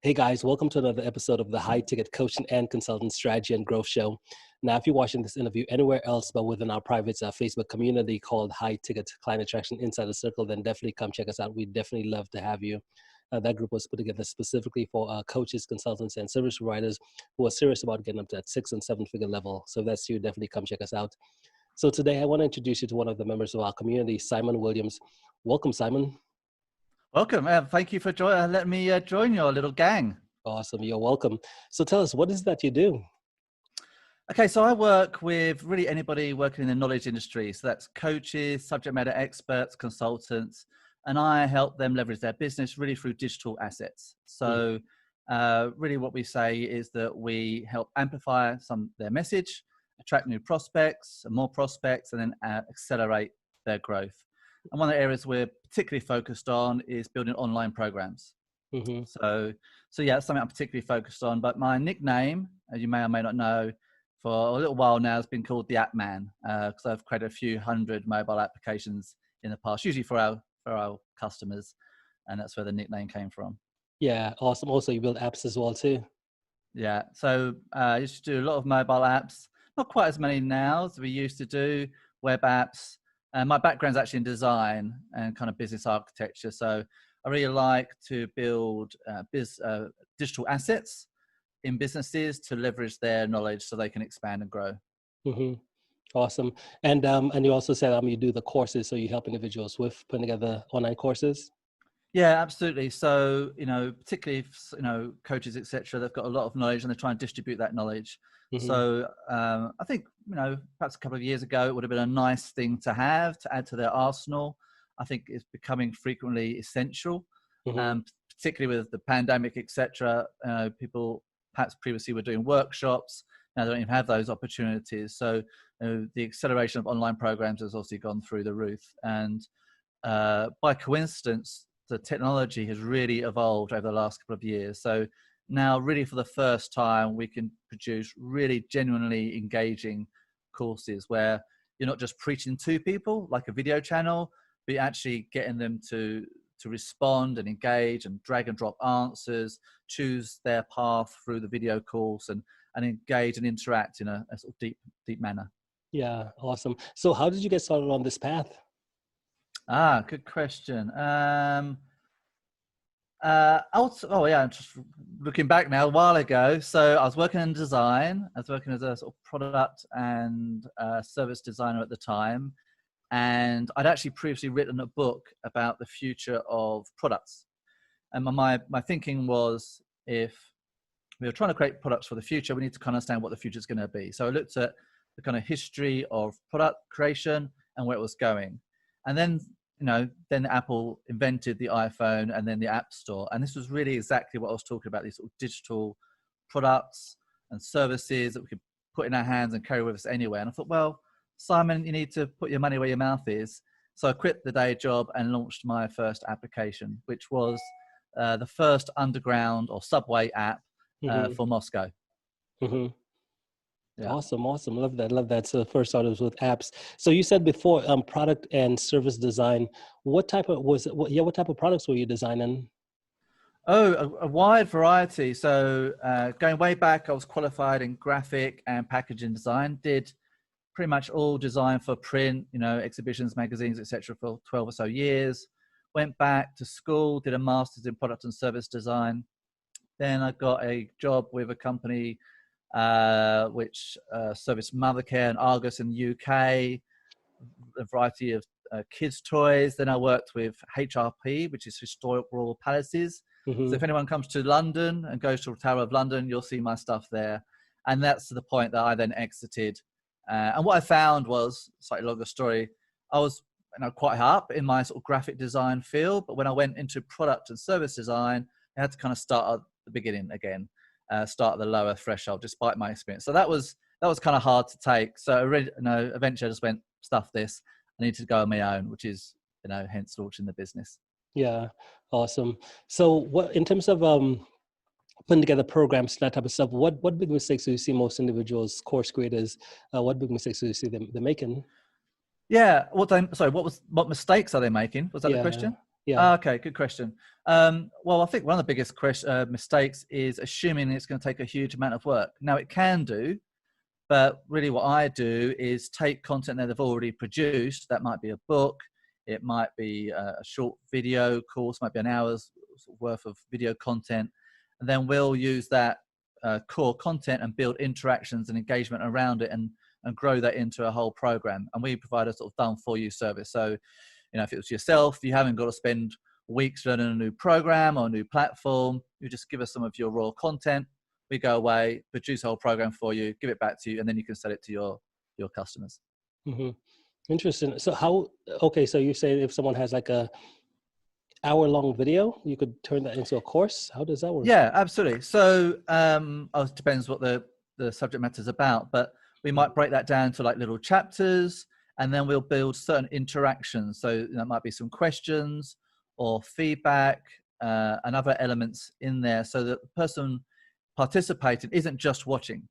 Hey guys, welcome to another episode of the High Ticket Coaching and Consultant Strategy and Growth Show. Now, if you're watching this interview anywhere else but within our private Facebook community called High Ticket Client Attraction Insider Circle, then definitely come check us out. We'd definitely love to have you. That group was put together specifically for coaches, consultants, and service providers who are serious about getting up to that 6- and 7-figure level. So if that's you, definitely come check us out. So today I want to introduce you to one of the members of our community, Simon Williams. Welcome, Simon. Welcome. Thank you for letting me join your little gang. Awesome. You're welcome. So tell us, what is that you do? Okay, so I work with really anybody working in the knowledge industry. So that's coaches, subject matter experts, consultants, and I help them leverage their business really through digital assets. So really what we say is that we help amplify their message, attract new prospects, and more prospects, and then accelerate their growth. And one of the areas we're particularly focused on is building online programs. Mm-hmm. So yeah, it's something I'm particularly focused on. But my nickname, as you may or may not know, for a little while now has been called the App Man, because I've created a few hundred mobile applications in the past, usually for our customers, and that's where the nickname came from. Yeah, awesome. Also, you build apps as well too. Yeah, so I used to do a lot of mobile apps, not quite as many now as we used to do, web apps. My background's actually in design and kind of business architecture. So I really like to build digital assets in businesses to leverage their knowledge so they can expand and grow. Mm-hmm. Awesome. And you also said you do the courses, so you help individuals with putting together online courses. Yeah, absolutely. So, particularly if, coaches, etc., they've got a lot of knowledge and they're trying to distribute that knowledge. Mm-hmm. So I think, perhaps a couple of years ago, it would have been a nice thing to have to add to their arsenal. I think it's becoming frequently essential, Mm-hmm. particularly with the pandemic, etc. People perhaps previously were doing workshops. Now they don't even have those opportunities. So the acceleration of online programs has obviously gone through the roof. And by coincidence, the technology has really evolved over the last couple of years. So now really for the first time, we can produce really genuinely engaging courses where you're not just preaching to people like a video channel, but you're actually getting them to respond and engage and drag and drop answers, choose their path through the video course and engage and interact in a sort of deep manner. Yeah, awesome. So how did you get started on this path? Good question. Just looking back now, a while ago. So I was working in design. I was working as a sort of product and service designer at the time. And I'd actually previously written a book about the future of products. And my thinking was, if we were trying to create products for the future, we need to kind of understand what the future is going to be. So I looked at the kind of history of product creation and where it was going. And then, then Apple invented the iPhone and then the App Store. And this was really exactly what I was talking about, these sort of digital products and services that we could put in our hands and carry with us anywhere. And I thought, well, Simon, you need to put your money where your mouth is. So I quit the day job and launched my first application, which was the first underground or subway app for Moscow. Mm-hmm. Yeah. Awesome. Love that. So the first started was with apps. So you said before, product and service design. What type of products were you designing? Oh, a wide variety. So going way back, I was qualified in graphic and packaging design. Did pretty much all design for print, exhibitions, magazines, etc. for 12 or so years. Went back to school, did a master's in product and service design. Then I got a job with a company which serviced Mothercare and Argos in the UK, a variety of kids' toys. Then I worked with HRP, which is Historic Royal Palaces. Mm-hmm. So if anyone comes to London and goes to the Tower of London, you'll see my stuff there. And that's to the point that I then exited. And what I found was, slightly longer story, I was quite high up in my sort of graphic design field, but when I went into product and service design, I had to kind of start at the beginning again, start at the lower threshold, despite my experience. So that was kind of hard to take. So eventually I just went, stuff this. I need to go on my own, which is, hence launching the business. Yeah, awesome. So what, in terms of putting together programs, that type of stuff, what big mistakes do you see most individuals, course creators, what big mistakes do you see them making? Yeah. What mistakes are they making? Was that the question? Yeah. Okay, good question. Well, I think one of the biggest mistakes is assuming it's going to take a huge amount of work. Now, it can do, but really what I do is take content that they've already produced. That might be a book, it might be a short video course, might be an hour's worth of video content, and then we'll use that core content and build interactions and engagement around it, and grow that into a whole program. And we provide a sort of done for you service. So, if it was yourself, you haven't got to spend weeks learning a new program or a new platform. You just give us some of your raw content. We go away, produce a whole program for you, give it back to you, and then you can sell it to your customers. Mm-hmm. Interesting. So so you're saying if someone has like a hour-long video, you could turn that into a course? How does that work? Yeah, absolutely. So it depends what the subject matter is about, but we might break that down to like little chapters, and then we'll build certain interactions. So that might be some questions or feedback and other elements in there, so that the person participating isn't just watching.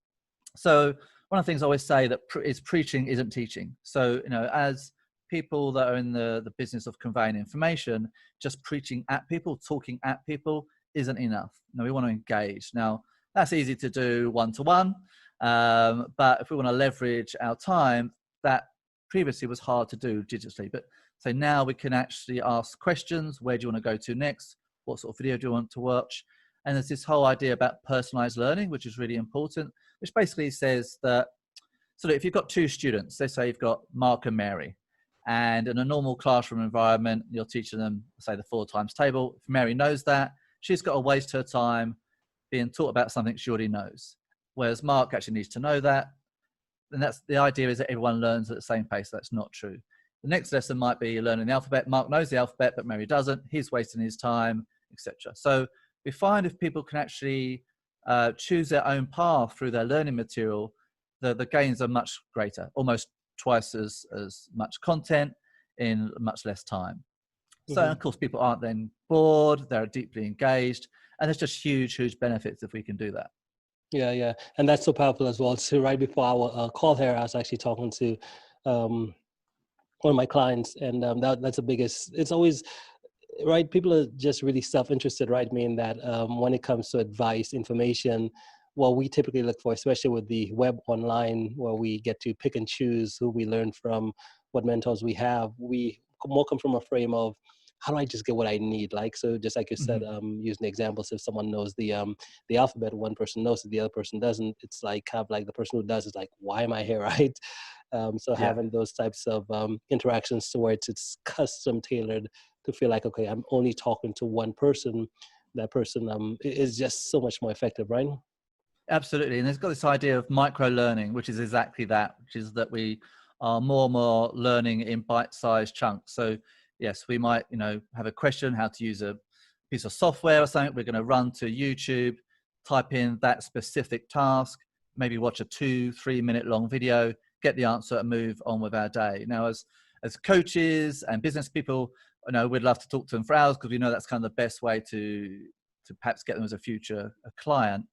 So one of the things I always say that is preaching isn't teaching. So, as people that are in the business of conveying information, just preaching at people, talking at people isn't enough. We want to engage. Now, that's easy to do one-to-one, but if we want to leverage our time, that previously was hard to do digitally. But so now we can actually ask questions. Where do you want to go to next? What sort of video do you want to watch? And there's this whole idea about personalized learning, which is really important, which basically says that, so if you've got two students, let's say you've got Mark and Mary, and in a normal classroom environment, you're teaching them, say, the 4 times table. If Mary knows that, she's got to waste her time being taught about something she already knows. Whereas Mark actually needs to know that. And that's the idea, is that everyone learns at the same pace. That's not true. The next lesson might be learning the alphabet. Mark knows the alphabet, but Mary doesn't. He's wasting his time, etc. So we find if people can actually choose their own path through their learning material, the gains are much greater, almost twice as much content in much less time. So, of course, people aren't then bored, they're deeply engaged, and there's just huge benefits if we can do that. Yeah. And that's so powerful as well. So right before our call here, I was actually talking to one of my clients, and that's the biggest, it's always, right, people are just really self-interested, right? Meaning that when it comes to advice, information, what we typically look for, especially with the web online, where we get to pick and choose who we learn from, what mentors we have, we more come from a frame of, how do I just get what I need? Like, so just like you said, using the examples, if someone knows the alphabet, one person knows it, the other person doesn't, it's like, kind of like the person who does is like, why am I here, right? Having those types of interactions to where it's custom tailored to feel like, okay, I'm only talking to one person, that person is just so much more effective, right? Absolutely. And there's got this idea of micro learning, which is exactly that, which is that we are more and more learning in bite-sized chunks. So yes, we might, have a question, how to use a piece of software or something. We're going to run to YouTube, type in that specific task, maybe watch a 2-3 minute long video, get the answer and move on with our day. Now, as coaches and business people, we'd love to talk to them for hours, because we know that's kind of the best way to perhaps get them as a future client.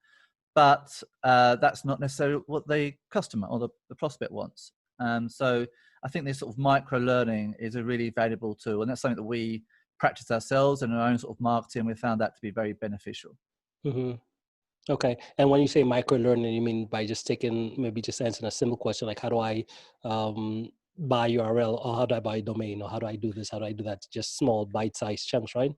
But that's not necessarily what the customer or the prospect wants. So I think this sort of micro learning is a really valuable tool, and that's something that we practice ourselves and in our own sort of marketing. We found that to be very beneficial. Okay. And when you say micro learning, you mean by just maybe just answering a simple question like, how do I buy URL, or how do I buy a domain, or how do I do this, how do I do that? Just small bite-sized chunks, right?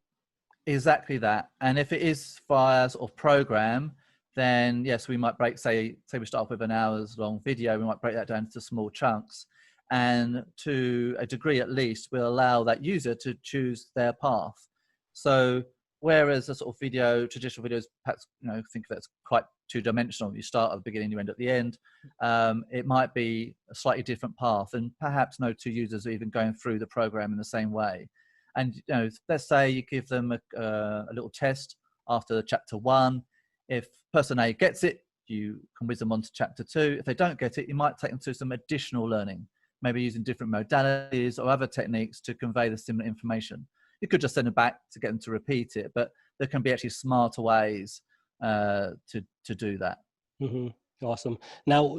Exactly that. And if it is via sort of program, then yes, we might break, say we start off with an hour's long video, we might break that down into small chunks. And to a degree at least, we'll allow that user to choose their path. So whereas a sort of traditional videos, perhaps, think of it as quite two-dimensional. You start at the beginning, you end at the end. It might be a slightly different path, and perhaps no two users are even going through the program in the same way. And let's say you give them a little test after chapter 1. If person A gets it, you can whiz them on to chapter 2. If they don't get it, you might take them to some additional learning, maybe using different modalities or other techniques to convey the similar information. You could just send them back to get them to repeat it, but there can be actually smarter ways to do that. Awesome. Now,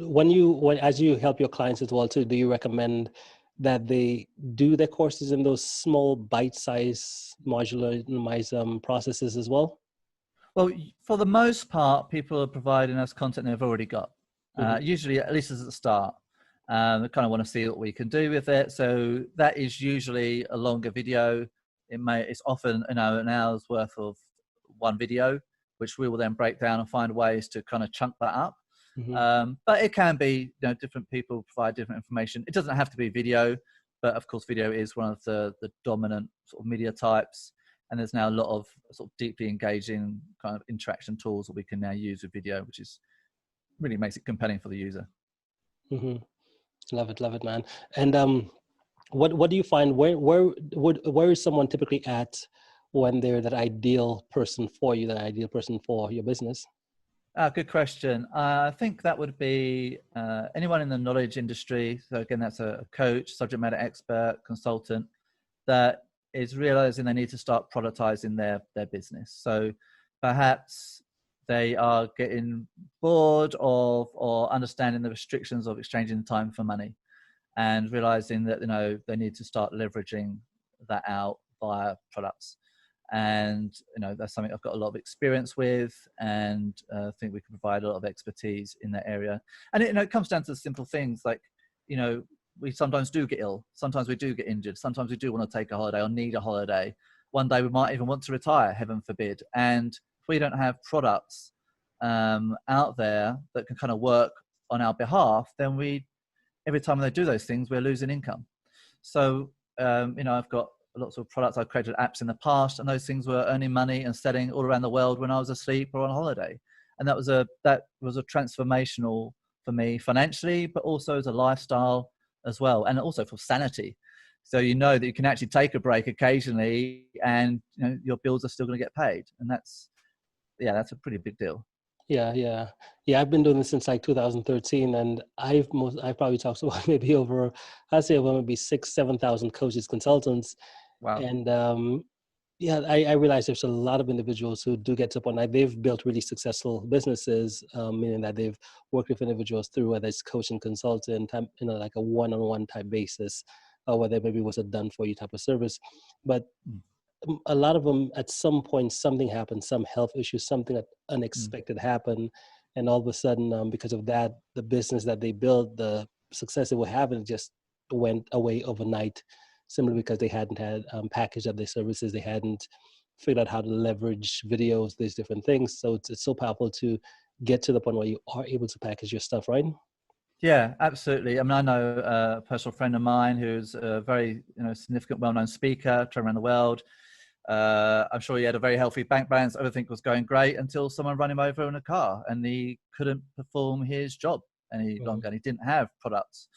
as you help your clients as well too, do you recommend that they do their courses in those small bite-sized modularized processes as well? Well, for the most part, people are providing us content they've already got. Mm-hmm. Usually, at least at the start, they kind of want to see what we can do with it. So that is usually a longer video. It's often an hour's worth of one video, which we will then break down and find ways to kind of chunk that up. Mm-hmm. But it can be, different people provide different information. It doesn't have to be video, but of course, video is one of the dominant sort of media types. And there's now a lot of sort of deeply engaging kind of interaction tools that we can now use with video, which is really makes it compelling for the user. Mm-hmm. Love it, man. And what do you find? Where is someone typically at when they're that ideal person for you, that ideal person for your business? Good question. I think that would be anyone in the knowledge industry. So again, that's a coach, subject matter expert, consultant that is realizing they need to start productizing their business. So perhaps they are getting bored of or understanding the restrictions of exchanging time for money, and realizing that they need to start leveraging that out via products. And that's something I've got a lot of experience with, and I think we can provide a lot of expertise in that area. And it comes down to the simple things like we sometimes do get ill, sometimes we do get injured, sometimes we do want to take a holiday or need a holiday. One day we might even want to retire, heaven forbid. And if we don't have products out there that can kind of work on our behalf, then every time they do those things, we're losing income. So I've got lots of products. I've created apps in the past, and those things were earning money and selling all around the world when I was asleep or on holiday. And that was a transformational for me financially, but also as a lifestyle as well, and also for sanity. So that you can actually take a break occasionally, and your bills are still going to get paid, and that's a pretty big deal. Yeah. I've been doing this since like 2013, and I've probably talked to maybe over 6,000-7,000 coaches, consultants. Wow. And I realize there's a lot of individuals who do get to a point like they've built really successful businesses, meaning that they've worked with individuals through whether it's coaching, consultant, like a one-on-one type basis, or whether maybe it was a done for you type of service. But a lot of them, at some point, something happened, some health issue, something unexpected happened. And all of a sudden, because of that, the business that they built, the success they were having just went away overnight, simply because they hadn't had packaged up their services. They hadn't figured out how to leverage videos, these different things. So it's so powerful to get to the point where you are able to package your stuff, right? Yeah, absolutely. I mean, I know a personal friend of mine who's a very significant, well-known speaker, traveling around the world. I'm sure he had a very healthy bank balance. Everything was going great until someone ran him over in a car, and he couldn't perform his job any longer. And he didn't have products.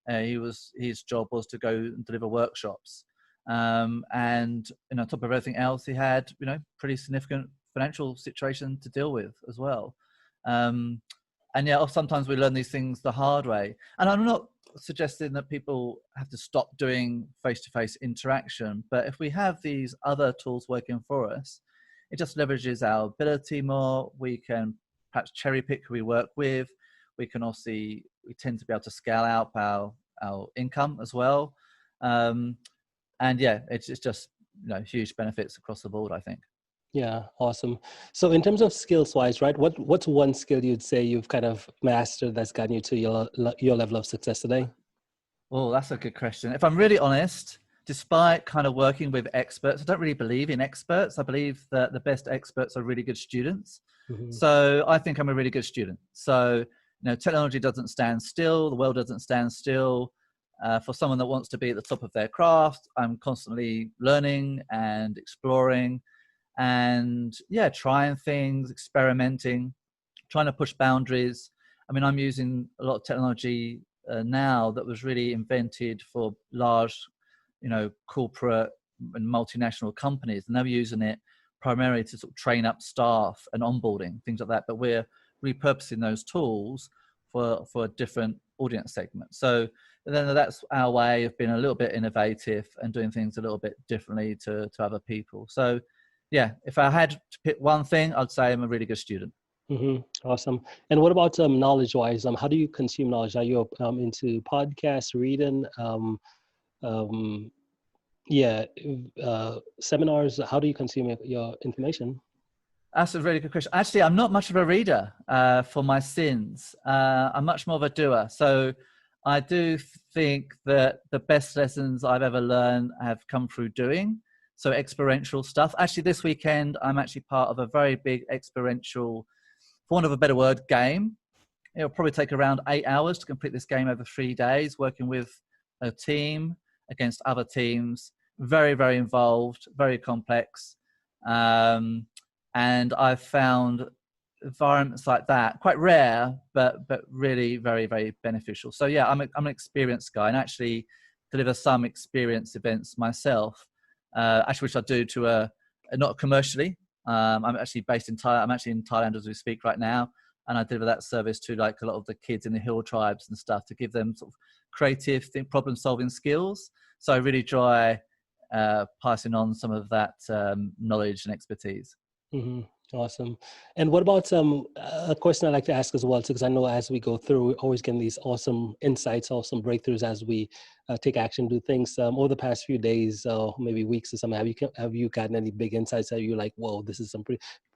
His job was to go and deliver workshops. And on top of everything else, he had pretty significant financial situation to deal with as well. And sometimes we learn these things the hard way. And I'm not suggesting that people have to stop doing face-to-face interaction, but if we have these other tools working for us, it just leverages our ability more. We can perhaps cherry pick who we work with. We tend to be able to scale out our income as well. It's just huge benefits across the board, I think. Yeah, awesome. So in terms of skills wise, right, what's one skill you'd say you've kind of mastered that's gotten you to your level of success today? Oh, that's a good question. If I'm really honest, despite kind of working with experts, I don't really believe in experts. I believe that the best experts are really good students. Mm-hmm. So I think I'm a really good student. So, technology doesn't stand still. The world doesn't stand still. For someone that wants to be at the top of their craft, I'm constantly learning and exploring and trying things, experimenting, trying to push boundaries. I mean, I'm using a lot of technology now that was really invented for large, corporate and multinational companies, and they're using it primarily to sort of train up staff and onboarding, things like that. But we're repurposing those tools for a different audience segment. So then that's our way of being a little bit innovative and doing things a little bit differently to other people. So yeah, if I had to pick one thing, I'd say I'm a really good student. Mm-hmm. Awesome. And what about knowledge wise? How do you consume knowledge? Are you into podcasts, reading? Um, yeah, seminars. How do you consume your information? That's a really good question. Actually, I'm not much of a reader for my sins. I'm much more of a doer. So I do think that the best lessons I've ever learned have come through doing. So experiential stuff. Actually, this weekend, I'm actually part of a very big experiential, for want of a better word, game. It'll probably take around 8 hours to complete this game over 3 days, working with a team against other teams. Very, very involved, very complex. Um, and I've found environments like that quite rare, but really very, very beneficial. So yeah, I'm an experienced guy, and actually deliver some experience events myself. Actually, which I do to not commercially. I'm actually based in Thailand. I'm actually in Thailand as we speak right now, and I deliver that service to like a lot of the kids in the hill tribes and stuff to give them sort of creative problem solving skills. So I really enjoy passing on some of that knowledge and expertise. Mm-hmm. Awesome. And what about a question I like to ask as well, because I know as we go through, we're always getting these awesome insights, awesome breakthroughs as we take action, do things. Over the past few days, maybe weeks or something, have you gotten any big insights that you're like, whoa, this is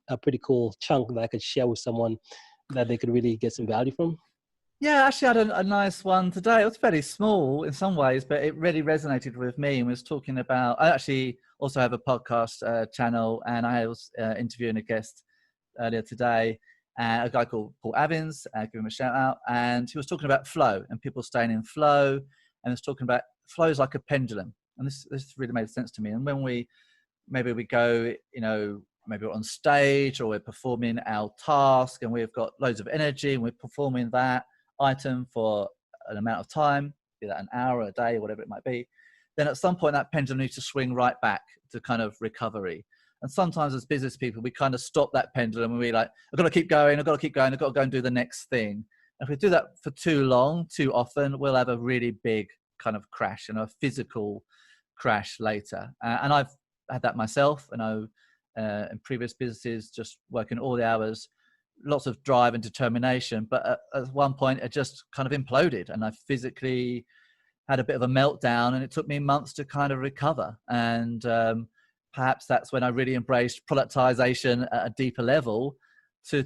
a pretty cool chunk that I could share with someone that they could really get some value from? Yeah, actually, I had a nice one today. It was fairly small in some ways, but it really resonated with me and was talking about. I actually also have a podcast channel, and I was interviewing a guest earlier today, a guy called Paul Avins, give him a shout out. And he was talking about flow and people staying in flow, and was talking about flow is like a pendulum. And this really made sense to me. And when maybe we go, maybe we're on stage or we're performing our task and we've got loads of energy and we're performing that item for an amount of time, be that an hour, a day, whatever it might be, then at some point that pendulum needs to swing right back to kind of recovery. And sometimes as business people, we kind of stop that pendulum and we're like, I've got to keep going, I've got to go and do the next thing. And if we do that for too long, too often, we'll have a really big kind of crash and a physical crash later. And I've had that myself, and in previous businesses, just working all the hours, lots of drive and determination, but at one point it just kind of imploded and I physically had a bit of a meltdown, and it took me months to kind of recover. And perhaps that's when I really embraced productization at a deeper level to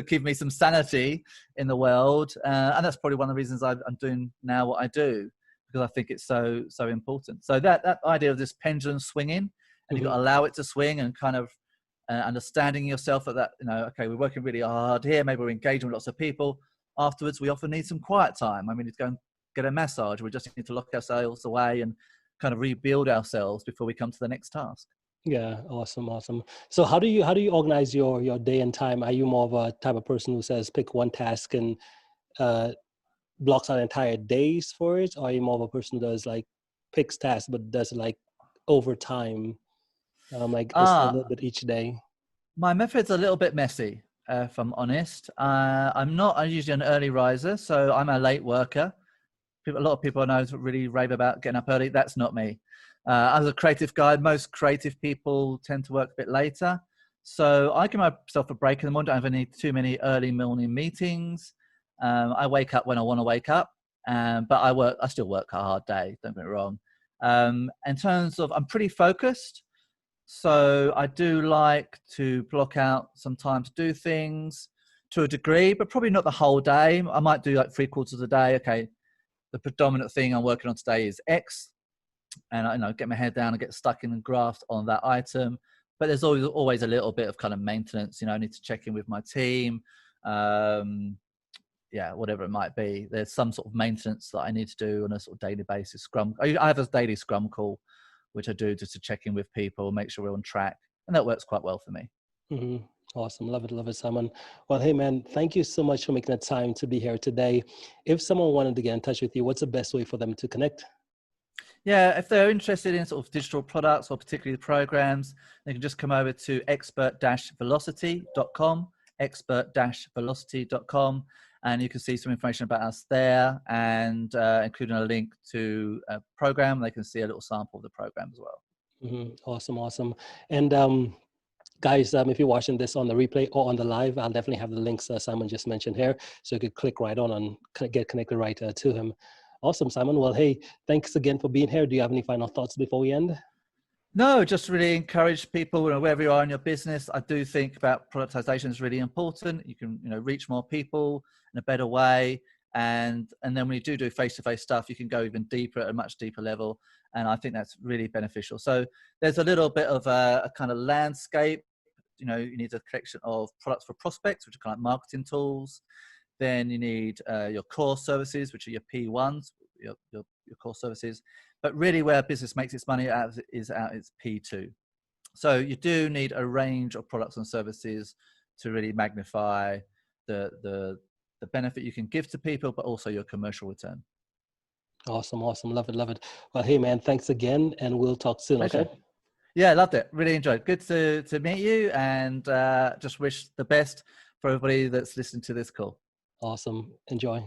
give me some sanity in the world. And that's probably one of the reasons I'm doing now what I do, because I think it's so important. So that idea of this pendulum swinging, and you've got to allow it to swing, and kind of understanding yourself at that, okay, we're working really hard here, maybe we're engaging with lots of people. Afterwards, we often need some quiet time. I mean, it's go and get a massage. We just need to lock ourselves away and kind of rebuild ourselves before we come to the next task. Yeah, awesome. So how do you organize your day and time? Are you more of a type of person who says pick one task and blocks out entire days for it, or are you more of a person who does like picks tasks but does it like over time, like just a little bit each day? My method's a little bit messy, if I'm honest. I'm usually an early riser, so I'm a late worker. A lot of people I know really rave about getting up early. That's not me. As a creative guy, most creative people tend to work a bit later. So I give myself a break in the morning. Don't have any too many early morning meetings. I wake up when I want to wake up, but I still work a hard day. Don't get me wrong. In terms of, I'm pretty focused. So I do like to block out some time to do things to a degree, but probably not the whole day. I might do like 3/4 of the day. Okay, the predominant thing I'm working on today is X, and I get my head down and get stuck in and graft on that item. But there's always a little bit of kind of maintenance. I need to check in with my team. Whatever it might be. There's some sort of maintenance that I need to do on a sort of daily basis. I have a daily Scrum call, which I do just to check in with people, make sure we're on track. And that works quite well for me. Mm-hmm. Awesome. Love it, Simon. Well, hey, man, thank you so much for making the time to be here today. If someone wanted to get in touch with you, what's the best way for them to connect? Yeah, if they're interested in sort of digital products or particularly the programs, they can just come over to expert-velocity.com, expert-velocity.com. And you can see some information about us there, and including a link to a program. They can see a little sample of the program as well. Mm-hmm. Awesome. And guys, if you're watching this on the replay or on the live, I'll definitely have the links Simon just mentioned here, so you could click right on and get connected right to him. Awesome, Simon. Well, hey, thanks again for being here. Do you have any final thoughts before we end? No, just really encourage people, wherever you are in your business. I do think about productization is really important. You can, reach more people in a better way. And then when you do face-to-face stuff, you can go even deeper at a much deeper level. And I think that's really beneficial. So there's a little bit of a kind of landscape. You need a collection of products for prospects, which are kind of marketing tools. Then you need your core services, which are your P1s, your core services. But really where business makes its money is out its P2. So you do need a range of products and services to really magnify the benefit you can give to people, but also your commercial return. Awesome. Love it. Well, hey, man, thanks again, and we'll talk soon, Pleasure. okay? Yeah, loved it. Really enjoyed. Good to meet you, and just wish the best for everybody that's listening to this call. Awesome. Enjoy.